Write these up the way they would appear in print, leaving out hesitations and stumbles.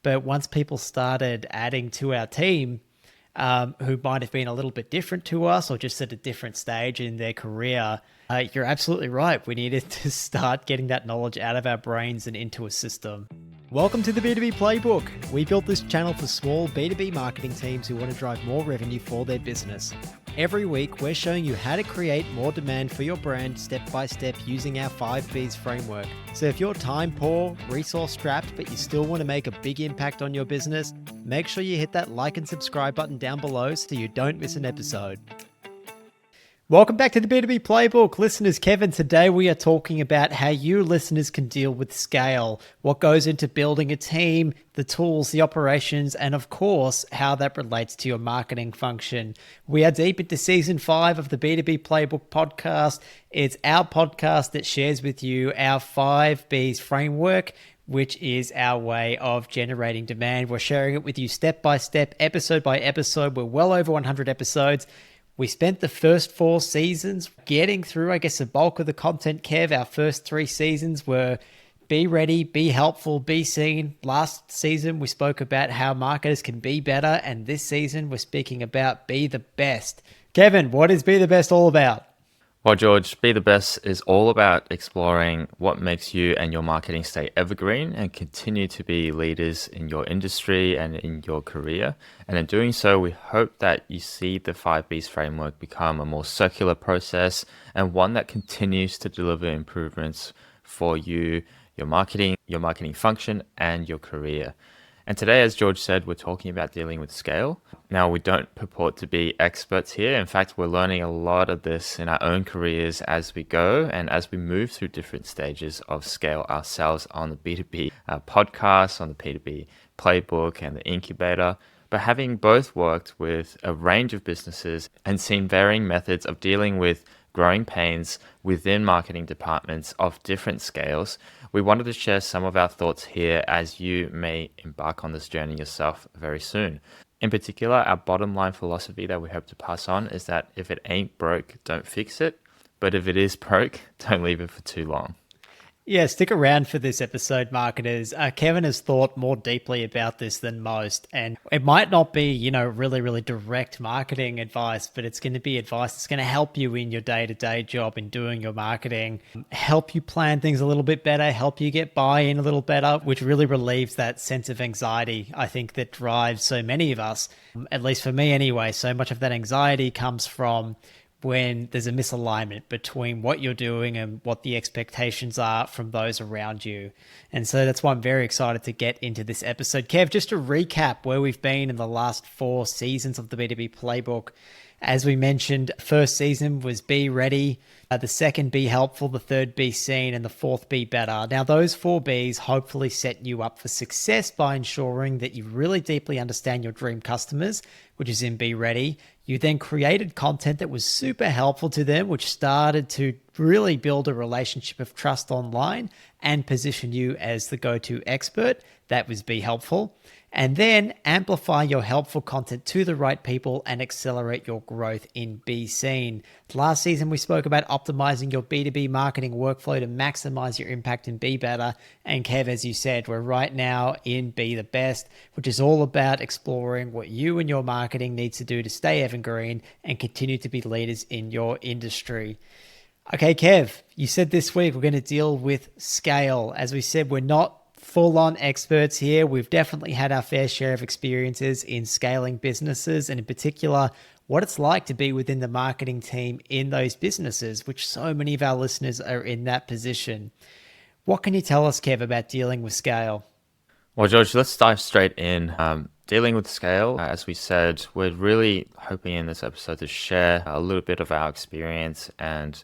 But once people started adding to our team, who might have been a little bit different to us or just at a different stage in their career, you're absolutely right. We needed to start getting that knowledge out of our brains and into a system. Welcome to the B2B Playbook. We built this channel for small B2B marketing teams who want to drive more revenue for their business. Every week, we're showing you how to create more demand for your brand step by step using our 5Bs framework. So if you're time poor, resource strapped, but you still want to make a big impact on your business, make sure you hit that like and subscribe button down below so you don't miss an episode. Welcome back to the B2B Playbook. Listeners, Kevin, today we are talking about how you listeners can deal with scale, what goes into building a team, the tools, the operations, and of course, how that relates to your marketing function. We are deep into season 5 of the B2B Playbook podcast. It's our podcast that shares with you our 5Bs framework, which is our way of generating demand. We're sharing it with you step by step, episode by episode. We're well over 100 episodes. We spent the first 4 seasons getting through, I guess, the bulk of the content, Kev. Our first 3 seasons were be ready, be helpful, be seen. Last season, we spoke about how marketers can be better. And this season, we're speaking about be the best. Kevin, what is be the best all about? Well, George, Be the Best is all about exploring what makes you and your marketing stay evergreen and continue to be leaders in your industry and in your career. And in doing so, we hope that you see the 5Bs framework become a more circular process and one that continues to deliver improvements for you, your marketing function, and your career. And today, as George said, we're talking about dealing with scale. Now, we don't purport to be experts here. In fact, we're learning a lot of this in our own careers as we go and as we move through different stages of scale ourselves on the B2B podcast, on the B2B Playbook and the incubator. But having both worked with a range of businesses and seen varying methods of dealing with growing pains within marketing departments of different scales, we wanted to share some of our thoughts here as you may embark on this journey yourself very soon. In particular, our bottom line philosophy that we hope to pass on is that if it ain't broke, don't fix it. But if it is broke, don't leave it for too long. Yeah, stick around for this episode, marketers. Kevin has thought more deeply about this than most, and it might not be, really, really direct marketing advice, but it's going to be advice that's going to help you in your day-to-day job in doing your marketing, help you plan things a little bit better, help you get buy-in a little better, which really relieves that sense of anxiety, I think, that drives so many of us, at least for me anyway. So much of that anxiety comes from when there's a misalignment between what you're doing and what the expectations are from those around you. And so that's why I'm very excited to get into this episode. Kev, just to recap where we've been in the last 4 seasons of the B2B Playbook. As we mentioned, first season was be ready, the second be helpful, the third be seen, and the fourth be better. Now, those 4 Bs hopefully set you up for success by ensuring that you really deeply understand your dream customers, which is in be ready. You then created content that was super helpful to them, which started to really build a relationship of trust online and position you as the go-to expert. That was be helpful. And then amplify your helpful content to the right people and accelerate your growth in Be Seen. Last season, we spoke about optimizing your B2B marketing workflow to maximize your impact and be better. And Kev, as you said, we're right now in Be the Best, which is all about exploring what you and your marketing needs to do to stay evergreen and continue to be leaders in your industry. Okay, Kev, you said this week we're going to deal with scale. As we said, we're not full-on experts here. We've definitely had our fair share of experiences in scaling businesses, and in particular, what it's like to be within the marketing team in those businesses, which so many of our listeners are in that position. What can you tell us, Kev, about dealing with scale? Well, George, let's dive straight in. Dealing with scale, as we said, we're really hoping in this episode to share a little bit of our experience and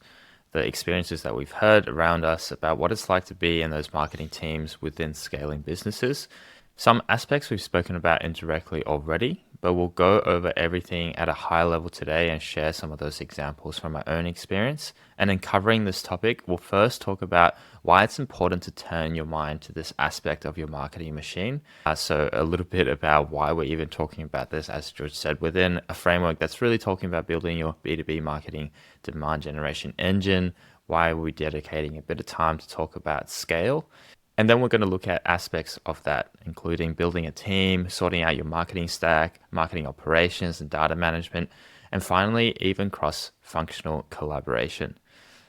the experiences that we've heard around us about what it's like to be in those marketing teams within scaling businesses. Some aspects we've spoken about indirectly already, but we'll go over everything at a high level today and share some of those examples from our own experience. And in covering this topic, we'll first talk about why it's important to turn your mind to this aspect of your marketing machine. So a little bit about why we're even talking about this, as George said, within a framework that's really talking about building your B2B marketing demand generation engine. Why are we dedicating a bit of time to talk about scale? And then we're going to look at aspects of that, including building a team, sorting out your marketing stack, marketing operations and data management, and finally, even cross-functional collaboration.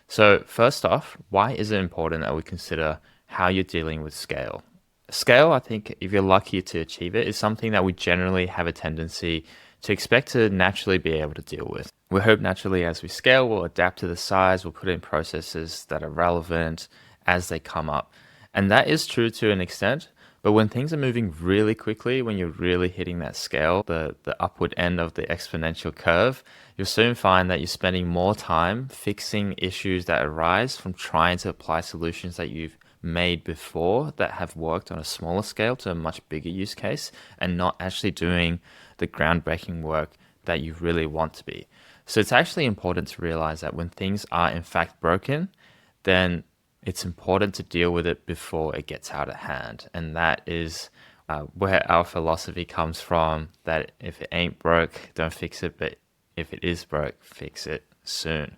So first off, why is it important that we consider how you're dealing with scale? Scale, I think, if you're lucky to achieve it, is something that we generally have a tendency to expect to naturally be able to deal with. We hope naturally as we scale, we'll adapt to the size, we'll put in processes that are relevant as they come up. And that is true to an extent, but when things are moving really quickly, when you're really hitting that scale, the upward end of the exponential curve, you'll soon find that you're spending more time fixing issues that arise from trying to apply solutions that you've made before that have worked on a smaller scale to a much bigger use case, and not actually doing the groundbreaking work that you really want to be. So it's actually important to realize that when things are in fact broken, then it's important to deal with it before it gets out of hand. And that is where our philosophy comes from, that if it ain't broke, don't fix it, but if it is broke, fix it soon.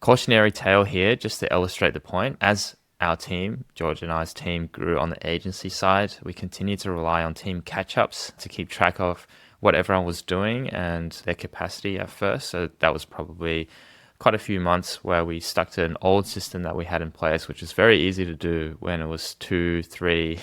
Cautionary tale here, just to illustrate the point. As our team, George and I's team, grew on the agency side, we continued to rely on team catch-ups to keep track of what everyone was doing and their capacity at first. So that was probably quite a few months where we stuck to an old system that we had in place, which is very easy to do when it was 2, 3,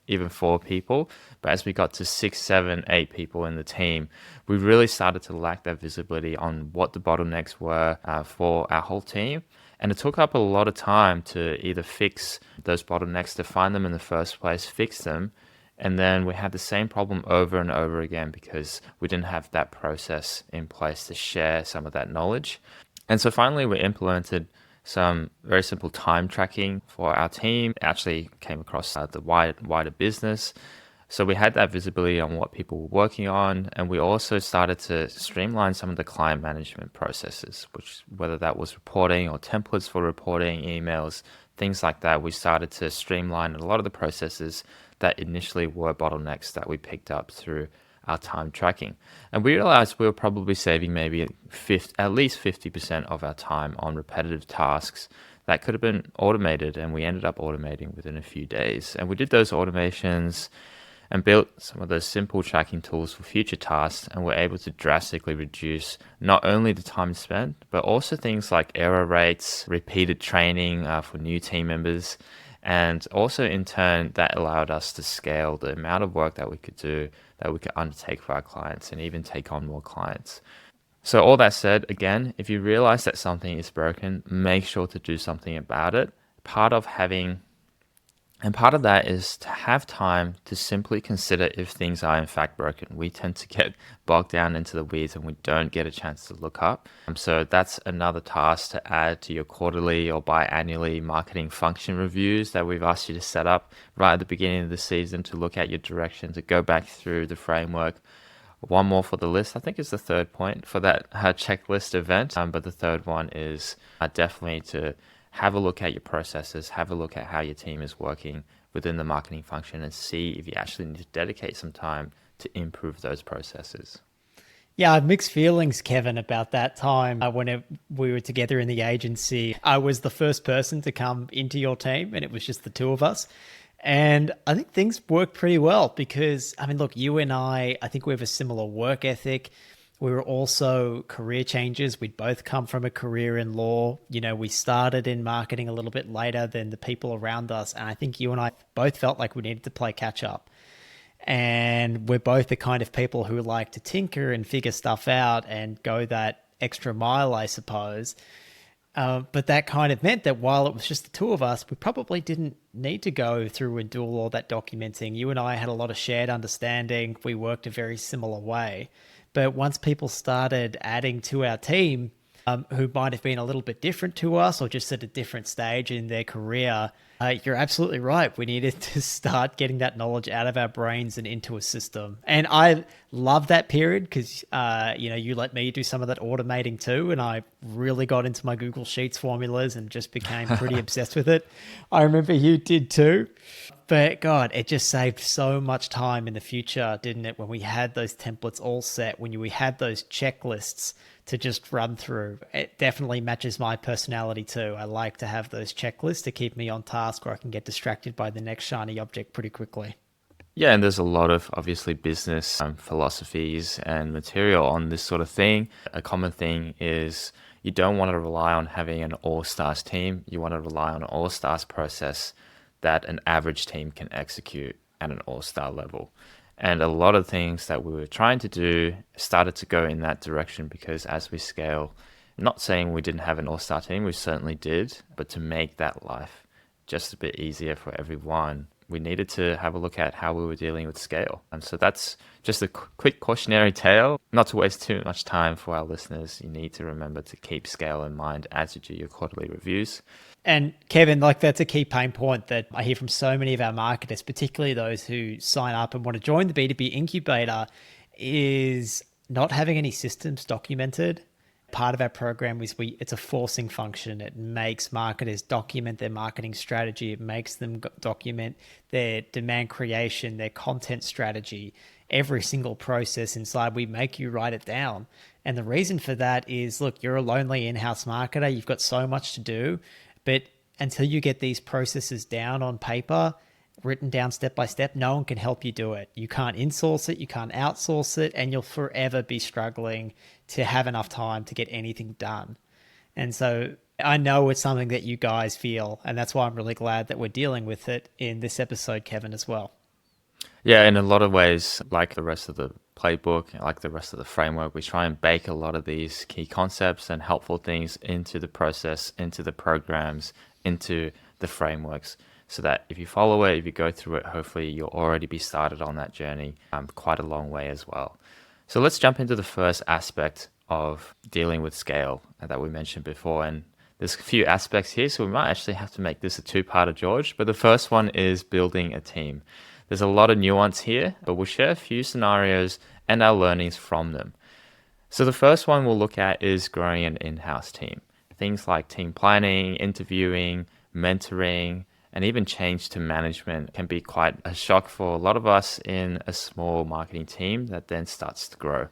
even 4 people. But as we got to 6, 7, 8 people in the team, we really started to lack that visibility on what the bottlenecks were for our whole team. And it took up a lot of time to either fix those bottlenecks, to find them in the first place, fix them. And then we had the same problem over and over again because we didn't have that process in place to share some of that knowledge. And so finally, we implemented some very simple time tracking for our team. It actually came across the wider business. So we had that visibility on what people were working on. And we also started to streamline some of the client management processes, which whether that was reporting or templates for reporting, emails, things like that. We started to streamline a lot of the processes that initially were bottlenecks that we picked up through our time tracking. And we realized we were probably saving maybe at least 50% of our time on repetitive tasks that could have been automated, and we ended up automating within a few days. And we did those automations and built some of those simple tracking tools for future tasks, and were able to drastically reduce not only the time spent, but also things like error rates, repeated training for new team members. And also in turn, that allowed us to scale the amount of work that we could do, that we could undertake for our clients, and even take on more clients. So all that said, again, if you realize that something is broken, make sure to do something about it. Part of that is to have time to simply consider if things are in fact broken. We tend to get bogged down into the weeds and we don't get a chance to look up. So that's another task to add to your quarterly or biannually marketing function reviews that we've asked you to set up right at the beginning of the season, to look at your direction, to go back through the framework. One more for the list, I think, is the third point for that checklist event. But the third one is definitely to have a look at your processes, have a look at how your team is working within the marketing function, and see if you actually need to dedicate some time to improve those processes. Yeah, I have mixed feelings, Kevin, about that time when we were together in the agency. I was the first person to come into your team, and it was just the two of us. And I think things worked pretty well because, I mean, look, you and I think we have a similar work ethic. We were also career changers. We'd both come from a career in law. You know, we started in marketing a little bit later than the people around us. And I think you and I both felt like we needed to play catch up. And we're both the kind of people who like to tinker and figure stuff out and go that extra mile, I suppose. But that kind of meant that while it was just the two of us, we probably didn't need to go through and do all that documenting. You and I had a lot of shared understanding. We worked a very similar way. But once people started adding to our team, who might have been a little bit different to us or just at a different stage in their career, you're absolutely right. We needed to start getting that knowledge out of our brains and into a system. And I love that period because, you let me do some of that automating too. And I really got into my Google Sheets formulas and just became pretty obsessed with it. I remember you did too. But God, it just saved so much time in the future, didn't it? When we had those templates all set, when we had those checklists to just run through. It definitely matches my personality too. I like to have those checklists to keep me on task, or I can get distracted by the next shiny object pretty quickly. Yeah, and there's a lot of obviously business philosophies and material on this sort of thing. A common thing is you don't want to rely on having an all-stars team. You want to rely on an all-stars process that an average team can execute at an all-star level. And a lot of things that we were trying to do started to go in that direction because as we scale, I'm not saying we didn't have an all-star team, we certainly did, but to make that life just a bit easier for everyone, we needed to have a look at how we were dealing with scale. And so that's just a quick cautionary tale. Not to waste too much time for our listeners, you need to remember to keep scale in mind as you do your quarterly reviews. And Kevin, like that's a key pain point that I hear from so many of our marketers, particularly those who sign up and want to join the B2B incubator, is not having any systems documented. Part of our program is it's a forcing function. It makes marketers document their marketing strategy. It makes them document their demand creation, their content strategy, every single process inside. We make you write it down. And the reason for that is, look, you're a lonely in-house marketer. You've got so much to do, but until you get these processes down on paper, written down step by step, no one can help you do it. You can't insource it, you can't outsource it, and you'll forever be struggling to have enough time to get anything done. And so I know it's something that you guys feel, and that's why I'm really glad that we're dealing with it in this episode, Kevin, as well. Yeah, in a lot of ways, like the rest of the playbook, like the rest of the framework, we try and bake a lot of these key concepts and helpful things into the process, into the programs, into the frameworks, so that if you follow it, if you go through it, hopefully you'll already be started on that journey quite a long way as well. So let's jump into the first aspect of dealing with scale that we mentioned before. And there's a few aspects here, so we might actually have to make this a two-parter, George. But the first one is building a team. There's a lot of nuance here, but we'll share a few scenarios and our learnings from them. So the first one we'll look at is growing an in-house team. Things like team planning, interviewing, mentoring, and even change to management can be quite a shock for a lot of us in a small marketing team that then starts to grow.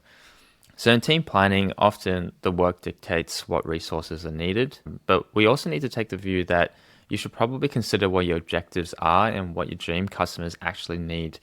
So in team planning, often the work dictates what resources are needed, but we also need to take the view that you should probably consider what your objectives are and what your dream customers actually need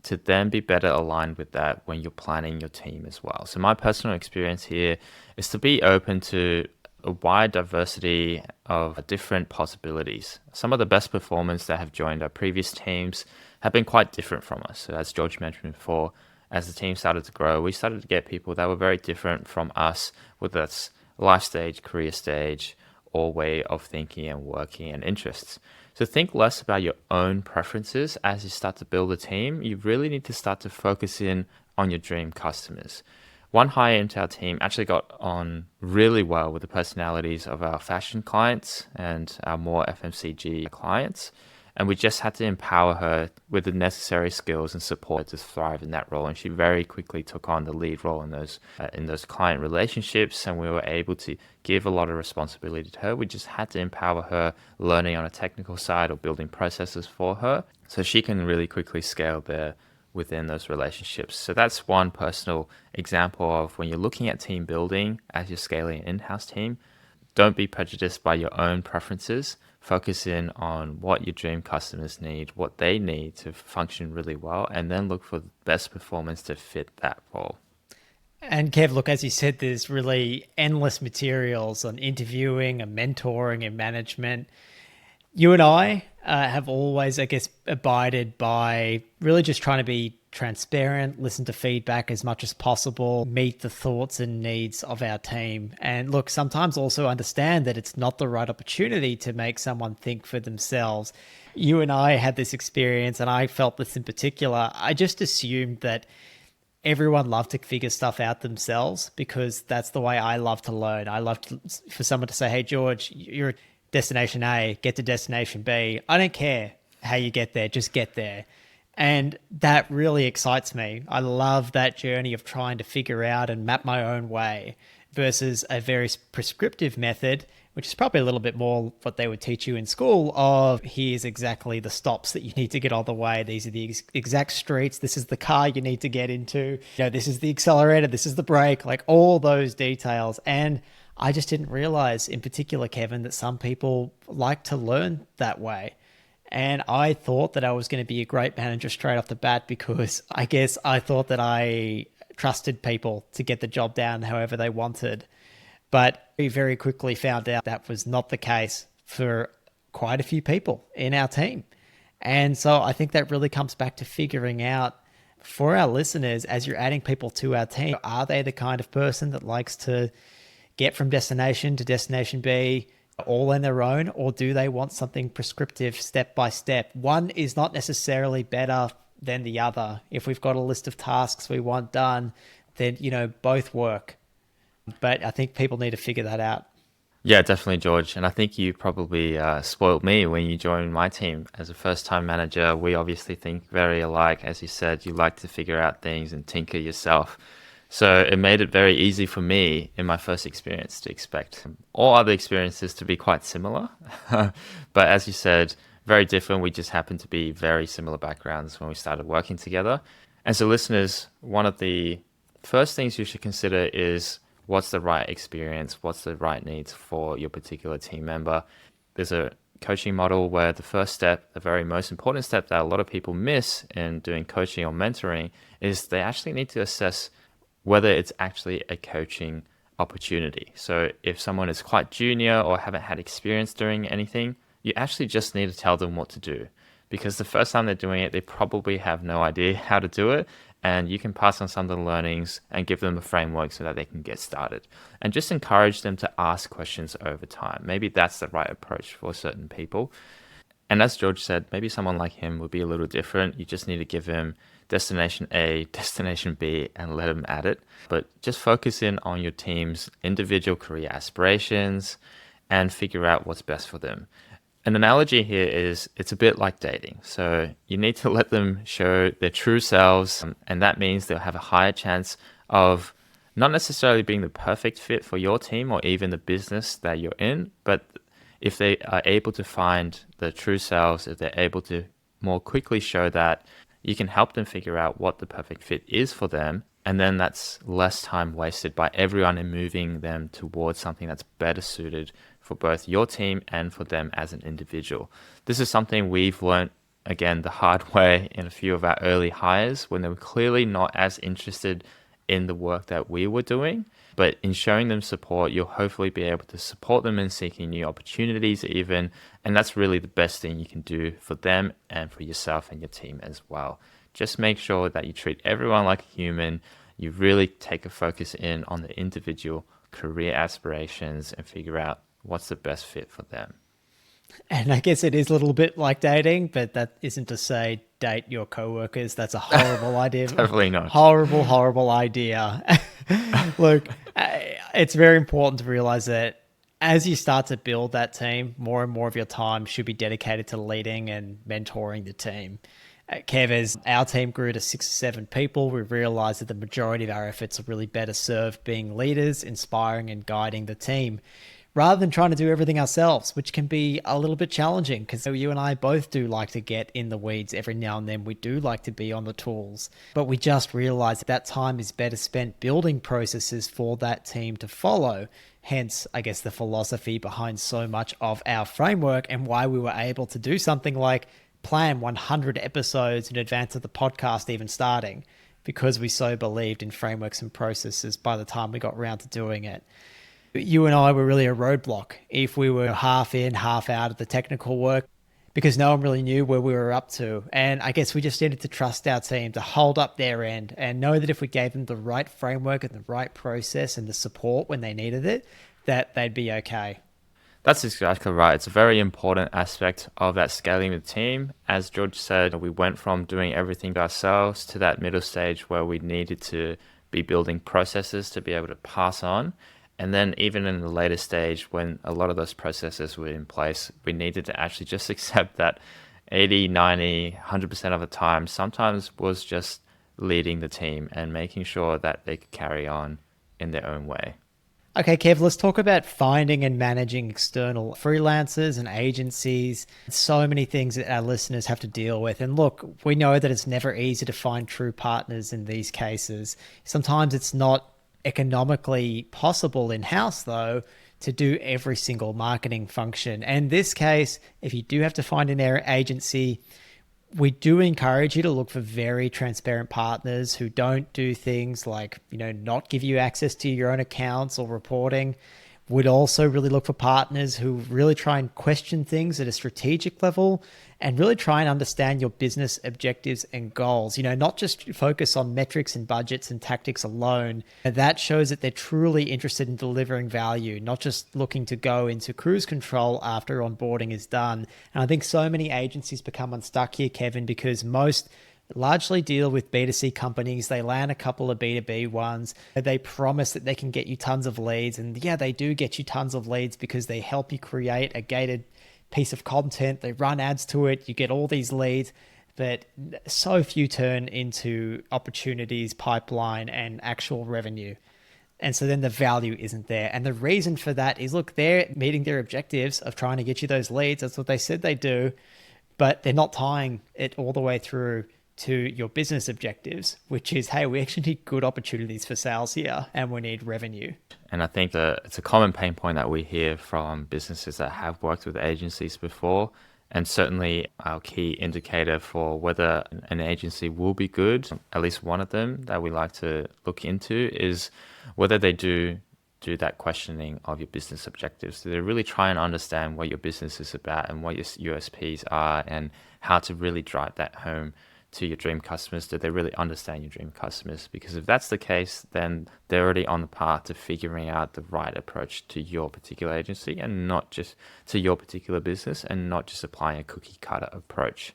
to then be better aligned with that when you're planning your team as well. So my personal experience here is to be open to a wide diversity of different possibilities. Some of the best performers that have joined our previous teams have been quite different from us. So as George mentioned before, as the team started to grow, we started to get people that were very different from us, whether that's life stage, career stage, or way of thinking and working and interests. So think less about your own preferences as you start to build a team. You really need to start to focus in on your dream customers. One hire into our team actually got on really well with the personalities of our fashion clients and our more FMCG clients. And we just had to empower her with the necessary skills and support to thrive in that role. And she very quickly took on the lead role in those client relationships. And we were able to give a lot of responsibility to her. We just had to empower her learning on a technical side or building processes for her so she can really quickly scale there within those relationships. So that's one personal example of when you're looking at team building as you're scaling an in-house team, don't be prejudiced by your own preferences. Focus in on what your dream customers need, what they need to function really well, and then look for the best performance to fit that role. And Kev, look, as you said, there's really endless materials on interviewing and mentoring and management. You and I have always, I guess, abided by really just trying to be transparent, listen to feedback as much as possible, meet the thoughts and needs of our team. And look, sometimes also understand that it's not the right opportunity to make someone think for themselves. You and I had this experience, and I felt this in particular. I just assumed that everyone loved to figure stuff out themselves because that's the way I love to learn. I love for someone to say, hey, George, you're destination A, get to destination B. I don't care how you get there, just get there. And that really excites me. I love that journey of trying to figure out and map my own way. versus a very prescriptive method, which is probably a little bit more what they would teach you in school of here's exactly the stops that you need to get on the way. These are the exact streets. This is the car you need to get into. This is the accelerator. This is the brake, like all those details. And I just didn't realize in particular, Kevin, that some people like to learn that way. And I thought that I was going to be a great manager straight off the bat because I guess I thought that I trusted people to get the job down however they wanted. But we very quickly found out that was not the case for quite a few people in our team. And so I think that really comes back to figuring out for our listeners, as you're adding people to our team, are they the kind of person that likes to get from destination to destination B all on their own, or do they want something prescriptive step by step? One is not necessarily better than the other. If we've got a list of tasks we want done, then, both work. But I think people need to figure that out. Yeah, definitely, George. And I think you probably spoiled me when you joined my team. As a first-time manager, we obviously think very alike. As you said, you like to figure out things and tinker yourself. So it made it very easy for me in my first experience to expect all other experiences to be quite similar. But as you said, very different. We just happened to be very similar backgrounds when we started working together. And so listeners, one of the first things you should consider is what's the right experience, what's the right needs for your particular team member. There's a coaching model where the first step, the very most important step that a lot of people miss in doing coaching or mentoring is they actually need to assess whether it's actually a coaching opportunity. So if someone is quite junior or haven't had experience doing anything, you actually just need to tell them what to do. Because the first time they're doing it, they probably have no idea how to do it. And you can pass on some of the learnings and give them a framework so that they can get started. And just encourage them to ask questions over time. Maybe that's the right approach for certain people. And as George said, maybe someone like him would be a little different. You just need to give him destination A, destination B, and let him at it. But just focus in on your team's individual career aspirations and figure out what's best for them. An analogy here is it's a bit like dating. So you need to let them show their true selves, and that means they'll have a higher chance of not necessarily being the perfect fit for your team or even the business that you're in, but if they are able to find the true selves, if they're able to more quickly show that, you can help them figure out what the perfect fit is for them. And then that's less time wasted by everyone in moving them towards something that's better suited for both your team and for them as an individual. This is something we've learned, again, the hard way in a few of our early hires when they were clearly not as interested in the work that we were doing. But in showing them support, you'll hopefully be able to support them in seeking new opportunities even. And that's really the best thing you can do for them and for yourself and your team as well. Just make sure that you treat everyone like a human. You really take a focus in on the individual career aspirations and figure out what's the best fit for them. And I guess it is a little bit like dating, but that isn't to say date your coworkers. That's a horrible idea. Definitely not. Horrible idea. Look, it's very important to realize that as you start to build that team, more and more of your time should be dedicated to leading and mentoring the team. Kev, as our team grew to 6 or 7 people, we realized that the majority of our efforts are really better served being leaders, inspiring and guiding the team, rather than trying to do everything ourselves, which can be a little bit challenging because you and I both do like to get in the weeds every now and then. We do like to be on the tools, but we just realized that time is better spent building processes for that team to follow. Hence, I guess, the philosophy behind so much of our framework and why we were able to do something like plan 100 episodes in advance of the podcast even starting, because we so believed in frameworks and processes by the time we got around to doing it. You and I were really a roadblock if we were half in, half out of the technical work, because no one really knew where we were up to. And I guess we just needed to trust our team to hold up their end and know that if we gave them the right framework and the right process and the support when they needed it, that they'd be okay. That's exactly right. It's a very important aspect of that scaling the team. As George said, we went from doing everything ourselves to that middle stage where we needed to be building processes to be able to pass on. And then even in the later stage, when a lot of those processes were in place, we needed to actually just accept that 80, 90, 100% of the time sometimes was just leading the team and making sure that they could carry on in their own way. Okay, Kev, let's talk about finding and managing external freelancers and agencies. So many things that our listeners have to deal with. And look, we know that it's never easy to find true partners in these cases. Sometimes it's not economically possible in-house, though, to do every single marketing function. And in this case, if you do have to find an agency, we do encourage you to look for very transparent partners who don't do things like, not give you access to your own accounts or reporting. We'd also really look for partners who really try and question things at a strategic level and really try and understand your business objectives and goals. Not just focus on metrics and budgets and tactics alone. And that shows that they're truly interested in delivering value, not just looking to go into cruise control after onboarding is done. And I think so many agencies become unstuck here, Kevin, because most largely deal with B2C companies. They land a couple of B2B ones. They promise that they can get you tons of leads. And yeah, they do get you tons of leads because they help you create a gated piece of content. They run ads to it. You get all these leads, but so few turn into opportunities, pipeline, and actual revenue. And so then the value isn't there. And the reason for that is, look, they're meeting their objectives of trying to get you those leads. That's what they said they do, but they're not tying it all the way through to your business objectives, which is, hey, we actually need good opportunities for sales here and we need revenue. And I think that it's a common pain point that we hear from businesses that have worked with agencies before. And certainly our key indicator for whether an agency will be good, at least one of them that we like to look into, is whether they do that questioning of your business objectives. So they really try and understand what your business is about and what your USPs are and how to really drive that home to your dream customers. Do they really understand your dream customers? Because if that's the case, then they're already on the path to figuring out the right approach to your particular agency and not just to your particular business, and not just applying a cookie cutter approach.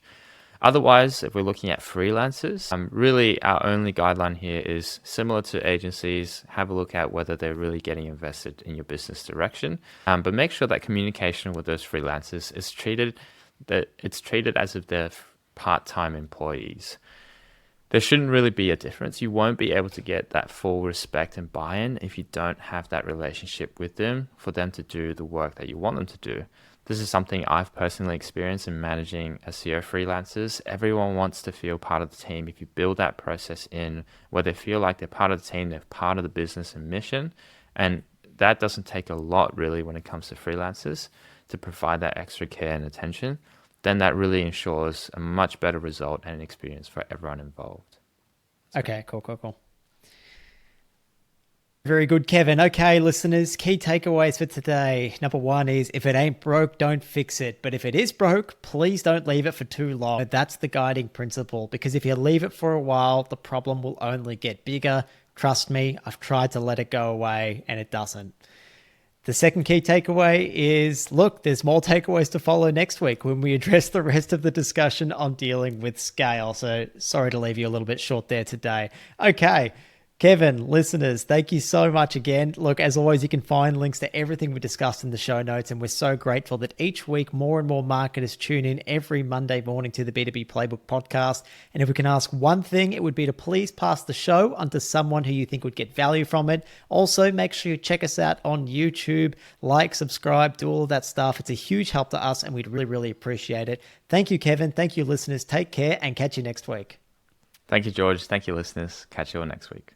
Otherwise, if we're looking at freelancers, really our only guideline here is similar to agencies. Have a look at whether they're really getting invested in your business direction, but make sure that communication with those freelancers is treated as if they're part-time employees. There shouldn't really be a difference. You won't be able to get that full respect and buy-in if you don't have that relationship with them for them to do the work that you want them to do. This is something I've personally experienced in managing SEO freelancers. Everyone wants to feel part of the team. If you build that process in where they feel like they're part of the team, they're part of the business and mission, and that doesn't take a lot really when it comes to freelancers to provide that extra care and attention, then that really ensures a much better result and experience for everyone involved. Okay, cool. Very good, Kevin. Okay, listeners, key takeaways for today. Number one is, if it ain't broke, don't fix it. But if it is broke, please don't leave it for too long. That's the guiding principle, because if you leave it for a while, the problem will only get bigger. Trust me, I've tried to let it go away and it doesn't. The second key takeaway is, look, there's more takeaways to follow next week when we address the rest of the discussion on dealing with scale. So sorry to leave you a little bit short there today. Okay, Kevin, listeners, thank you so much again. Look, as always, you can find links to everything we discussed in the show notes, and we're so grateful that each week more and more marketers tune in every Monday morning to the B2B Playbook Podcast. And if we can ask one thing, it would be to please pass the show on to someone who you think would get value from it. Also, make sure you check us out on YouTube, like, subscribe, do all of that stuff. It's a huge help to us, and we'd really, really appreciate it. Thank you, Kevin. Thank you, listeners. Take care and catch you next week. Thank you, George. Thank you, listeners. Catch you all next week.